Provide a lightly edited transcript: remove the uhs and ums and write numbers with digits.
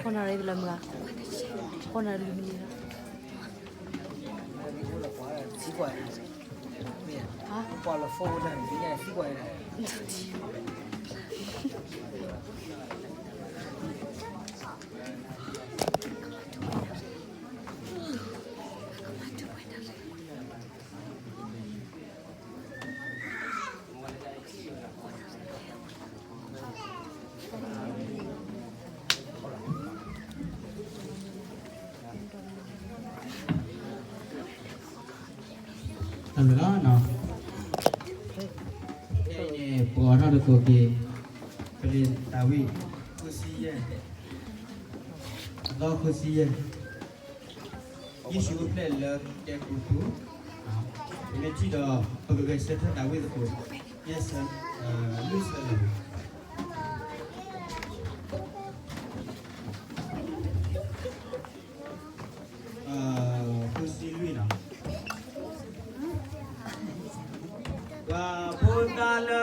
corner रे बिलम ला corner रे मिली ला 奇怪了，啊，挂了风筝，今年奇怪了。Alhamdulillah, no. Ini bukan ada kopi, beli tawi, kusian, atau kusian. Isu pelak dia kutu. Ini tidak pegawai setan tawi itu. Yes, loose lah. Kusi lui nak. Ada